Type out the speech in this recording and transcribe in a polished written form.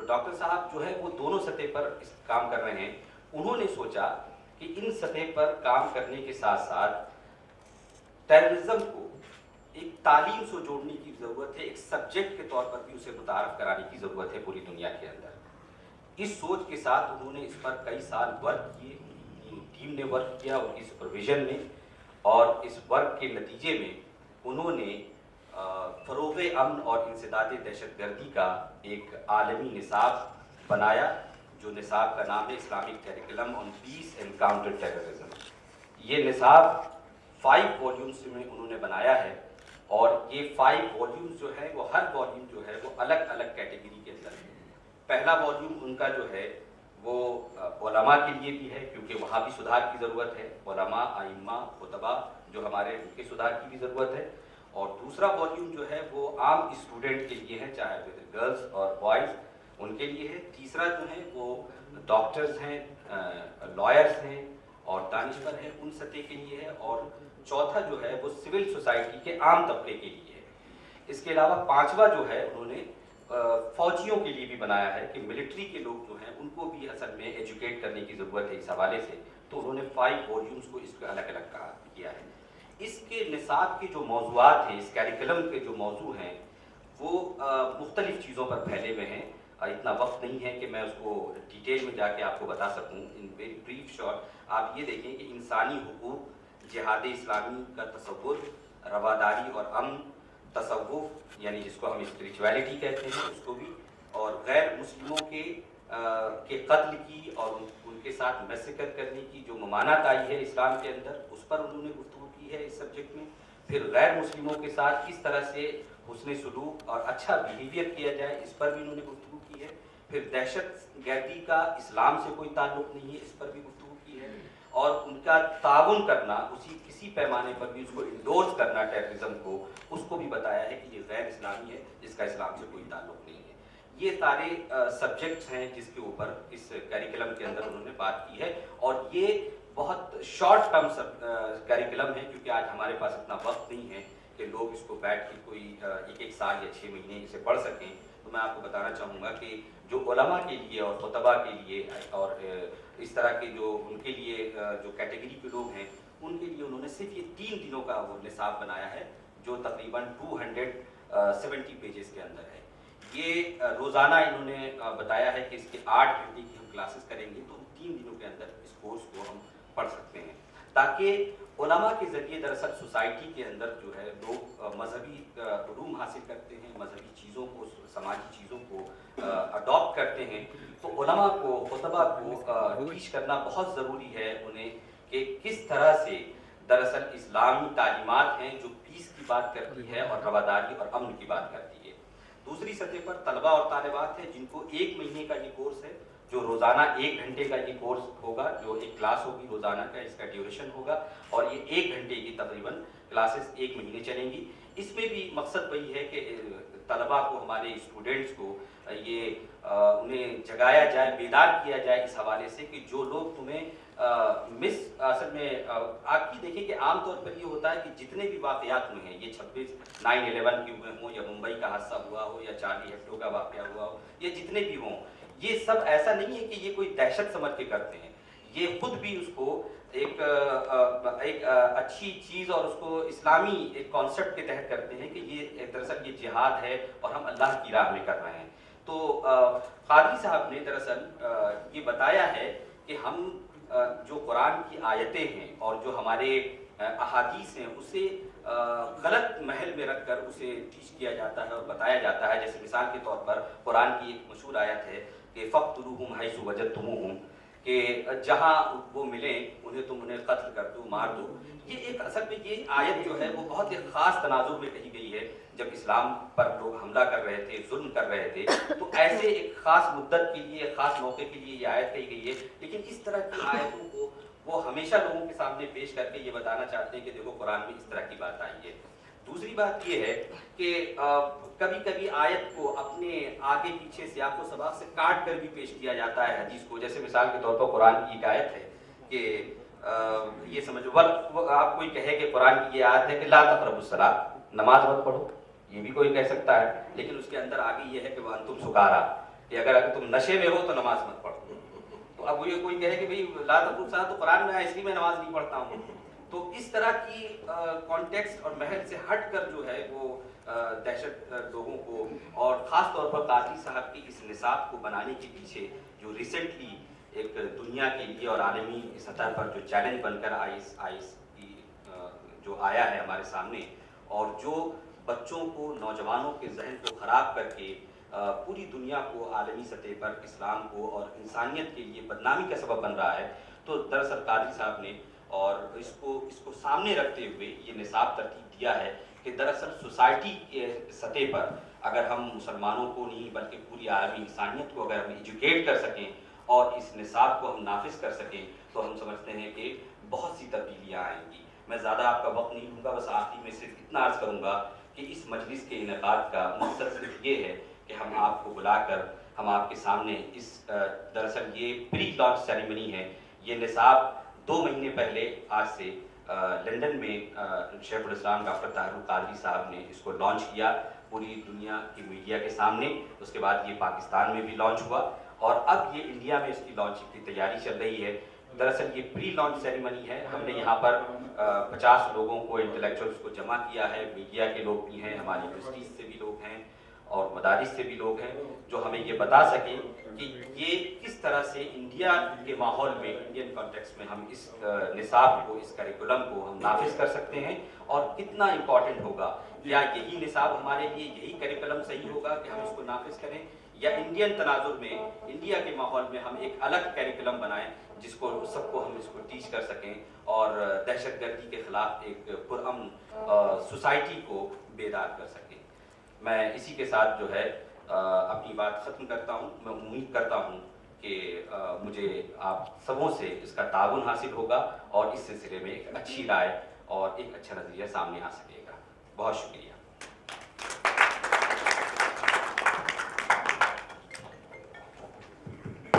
Doctor صاحب جو ہے وہ دونوں سطح پر کام کر رہے ہیں. انہوں نے سوچا کہ ان سطح پر کام کرنے کے ساتھ ساتھ ٹیررزم کو ایک تعلیم سے جوڑنے کی ضرورت ہے, ایک سبجیکٹ کے طور پر بھی اسے متعارف کرانے کی ضرورت ہے پوری دنیا کے اندر. اس سوچ کے ساتھ انہوں نے اس پر کئی سال ورک کیے, ٹیم نے ورک کیا ان کی سپرویژن میں, اور اس ورک کے نتیجے میں انہوں نے فروغ امن اور انسداد دہشت گردی کا ایک عالمی نصاب بنایا, جو نصاب کا نام ہے Islamic curriculum on piece and counter terrorism. یہ نصاب 5 والیومز میں انہوں نے بنایا ہے, اور یہ 5 والیومز جو ہے وہ ہر والیوم جو ہے وہ الگ الگ کیٹیگری کے اندر ہے. پہلا والیوم ان کا جو ہے وہ علماء کے لیے بھی ہے, کیونکہ وہاں بھی سدھار کی ضرورت ہے, علماء, ائمہ, خطباء جو ہمارے ان کے سدھار کی بھی ضرورت ہے. اور دوسرا والیوم جو ہے وہ عام اسٹوڈنٹ کے لیے ہے, چاہے گرلز اور بوائز ان کے لیے ہے. تیسرا جو ہے وہ ڈاکٹرز ہیں, لائرز ہیں اور دانشور ہیں, ان سطح کے لیے ہے. اور چوتھا جو ہے وہ سول سوسائٹی کے عام طبقے کے لیے ہے. اس کے علاوہ پانچواں جو ہے انہوں نے فوجیوں کے لیے بھی بنایا ہے کہ ملٹری کے لوگ جو ہیں ان کو بھی اصل میں ایجوکیٹ کرنے کی ضرورت ہے اس حوالے سے, تو انہوں نے 5 والیومز کو اس کو الگ الگ کیا ہے. اس کے نصاب کے جو موضوعات ہیں, اس کیریکولم کے جو موضوع ہیں وہ مختلف چیزوں پر پھیلے ہوئے ہیں. اتنا وقت نہیں ہے کہ میں اس کو ڈیٹیل میں جا کے آپ کو بتا سکوں. ان ویری بریف شارٹ آپ یہ دیکھیں کہ انسانی حقوق, جہاد اسلامی کا تصور, رواداری اور امن, تصوف یعنی جس کو ہم اسپریچویلٹی کہتے ہیں اس کو بھی, اور غیر مسلموں کے قتل کی اور ان کے ساتھ میسیکر کرنے کی جو ممانعت آئی ہے اسلام کے اندر, اس پر انہوں نے گفتگو کی ہے اس سبجیکٹ میں. پھر غیر مسلموں کے ساتھ کس طرح سے حسن سلوک اور اچھا بیہیویئر کیا جائے, اس پر بھی انہوں نے گفتگو کی ہے. پھر دہشت گردی کا اسلام سے کوئی تعلق نہیں ہے, اس پر بھی گفتگو کی ہے. اور ان کا تعاون کرنا, اسی کسی پیمانے پر بھی اس کو انڈورس کرنا ٹیررزم کو, اس کو بھی بتایا ہے کہ یہ غیر اسلامی ہے, جس کا اسلام سے کوئی تعلق نہیں ہے. یہ سارے سبجیکٹس ہیں جس کے اوپر اس کیریکولم کے اندر انہوں نے بات کی ہے. اور یہ بہت شارٹ ٹرم کیریکولم ہے, کیونکہ آج ہمارے پاس اتنا وقت نہیں ہے کہ لوگ اس کو بیٹھ کے کوئی 1 سال یا 6 مہینے اسے پڑھ سکیں. تو میں آپ کو بتانا چاہوں گا کہ جو علماء کے لیے اور خطباء کے لیے اور اس طرح کے جو ان کے لیے جو کیٹیگری کے لوگ ہیں, ان کے لیے انہوں نے صرف یہ 3 دنوں کا وہ نصاب بنایا ہے, جو تقریباً 270 پیجز کے اندر ہے. یہ روزانہ انہوں نے بتایا ہے کہ اس کے 8 گھنٹے کی ہم کلاسز کریں گے, تو 3 دنوں کے اندر اس کورس کو ہم پڑھ سکتے ہیں, تاکہ علماء کے ذریعے دراصل سوسائٹی کے اندر جو ہے لوگ مذہبی علوم حاصل کرتے ہیں, مذہبی چیزوں کو, سماجی چیزوں کو اڈاپٹ کرتے ہیں. تو علماء کو, خطباء کو ٹیچ کرنا بہت ضروری ہے انہیں کہ کس طرح سے دراصل اسلامی تعلیمات ہیں جو پیس کی بات کرتی ہے اور رواداری اور امن کی بات کرتی ہے. دوسری سطح پر طلباء اور طالبات ہیں جن کو 1 مہینے کا یہ کورس ہے, جو روزانہ 1 گھنٹے کا یہ کورس ہوگا, جو ایک کلاس ہوگی روزانہ کا, اس کا ڈیوریشن ہوگا, اور یہ 1 گھنٹے کی تقریباً کلاسز 1 مہینے چلیں گی. اس میں بھی مقصد وہی ہے کہ طلباء کو, ہمارے اسٹوڈنٹس کو یہ انہیں جگایا جائے, بیدار کیا جائے اس حوالے سے کہ جو لوگ تمہیں اصل میں آپ کی دیکھیں کہ عام طور پر یہ ہوتا ہے کہ جتنے بھی واقعات ہوئے ہیں, یہ 9/11 کے ہوئے ہوں, یا ممبئی کا حادثہ ہوا ہو, یا چارلی ہیبڈو کا واقعہ ہوا ہو, یا جتنے بھی ہوں, یہ سب ایسا نہیں ہے کہ یہ کوئی دہشت سمجھ کے کرتے ہیں. یہ خود بھی اس کو ایک اچھی چیز اور اس کو اسلامی ایک کانسیپٹ کے تحت کرتے ہیں کہ یہ دراصل یہ جہاد ہے اور ہم اللہ کی راہ میں کر رہے ہیں. تو قاضی صاحب نے دراصل یہ بتایا ہے کہ ہم جو قرآن کی آیتیں ہیں اور جو ہمارے احادیث ہیں, اسے غلط محل میں رکھ کر اسے ٹیچ کیا جاتا ہے اور بتایا جاتا ہے. جیسے مثال کے طور پر قرآن کی ایک مشہور آیت ہے کہ فَاقْتُلُوهُمْ حَيْثُ وَجَدْتُمُوهُمْ, کہ جہاں وہ ملیں انہیں قتل کر دو, مار دو. یہ ایک اصل میں یہ آیت جو ہے وہ بہت ایک خاص تناظر میں کہی گئی ہے. جب اسلام پر لوگ حملہ کر رہے تھے, ظلم کر رہے تھے, تو ایسے ایک خاص مدت کے لیے, خاص موقع کے لیے یہ آیت کہی گئی ہے. لیکن اس طرح کی آیتوں کو وہ ہمیشہ لوگوں کے سامنے پیش کر کے یہ بتانا چاہتے ہیں کہ دیکھو قرآن میں اس طرح کی بات آئی ہے. دوسری بات یہ ہے کہ کبھی کبھی آیت کو اپنے آگے پیچھے سیاق و سباق سے کاٹ کر بھی پیش کیا جاتا ہے حدیث کو. جیسے مثال کے طور پر قرآن کی ایک آیت ہے کہ یہ سمجھو, آپ کوئی کہے کہ قرآن کی یہ آیت ہے کہ لا تقربوا الصلاۃ, نماز مت پڑھو, یہ بھی کوئی کہہ سکتا ہے, لیکن اس کے اندر آگے یہ ہے کہ وانتم سکارا, کہ اگر تم نشے میں ہو تو نماز مت پڑھو. تو اب یہ کوئی کہے کہ بھئی لا تقربوا الصلاۃ تو قرآن میں ہے اس لیے میں نماز نہیں پڑھتا ہوں. تو اس طرح کی کانٹیکسٹ اور محل سے ہٹ کر جو ہے وہ دہشت لوگوں کو اور خاص طور پر قاضی صاحب کی اس نصاب کو بنانے کے پیچھے جو ریسنٹلی ایک دنیا کے لیے اور عالمی سطح پر جو چیلنج بن کر آئیس کی جو آیا ہے ہمارے سامنے، اور جو بچوں کو، نوجوانوں کے ذہن کو خراب کر کے پوری دنیا کو عالمی سطح پر اسلام کو اور انسانیت کے لیے بدنامی کا سبب بن رہا ہے، تو دراصل قاضی صاحب نے اور اس کو سامنے رکھتے ہوئے یہ نصاب ترتیب دیا ہے کہ دراصل سوسائٹی کے سطح پر اگر ہم مسلمانوں کو نہیں بلکہ پوری عالمی انسانیت کو اگر ہم ایجوکیٹ کر سکیں اور اس نصاب کو ہم نافذ کر سکیں تو ہم سمجھتے ہیں کہ بہت سی تبدیلیاں آئیں گی. میں زیادہ آپ کا وقت نہیں لوں گا، بس آخری میں صرف اتنا عرض کروں گا کہ اس مجلس کے انعقاد کا مقصد صرف یہ ہے کہ ہم آپ کو بلا کر ہم آپ کے سامنے اس دراصل یہ پری لانچ سیریمنی ہے. یہ نصاب 2 مہینے پہلے آج سے لندن میں شیخ الاسلام ڈاکٹر طاہر القادری صاحب نے اس کو لانچ کیا پوری دنیا کی میڈیا کے سامنے. اس کے بعد یہ پاکستان میں بھی لانچ ہوا اور اب یہ انڈیا میں اس کی لانچنگ کی تیاری چل رہی ہے. دراصل یہ پری لانچ سیریمنی ہے. ہم نے یہاں پر 50 لوگوں کو، انٹلیکچوئلس کو جمع کیا ہے. میڈیا کے لوگ بھی ہیں، ہماری یونیورسٹیز سے بھی لوگ ہیں اور مدارس سے بھی لوگ ہیں جو ہمیں یہ بتا سکیں کہ یہ کس طرح سے انڈیا کے ماحول میں، انڈین کانٹیکسٹ میں ہم اس نصاب کو، اس کریکولم کو ہم نافذ کر سکتے ہیں اور کتنا امپورٹنٹ ہوگا. کیا یہی نصاب ہمارے لیے، یہی کریکولم صحیح ہوگا کہ ہم اس کو نافذ کریں، یا انڈین تناظر میں، انڈیا کے ماحول میں ہم ایک الگ کریکولم بنائیں جس کو سب کو ہم اس کو ٹیچ کر سکیں اور دہشت گردی کے خلاف ایک پرامن سوسائٹی کو بیدار کر سکیں. میں اسی کے ساتھ جو ہے اپنی بات ختم کرتا ہوں. میں امید کرتا ہوں کہ مجھے آپ سبوں سے اس کا تعاون حاصل ہوگا اور اس سلسلے میں ایک اچھی رائے اور ایک اچھا نظریہ سامنے آ سکے گا. بہت شکریہ.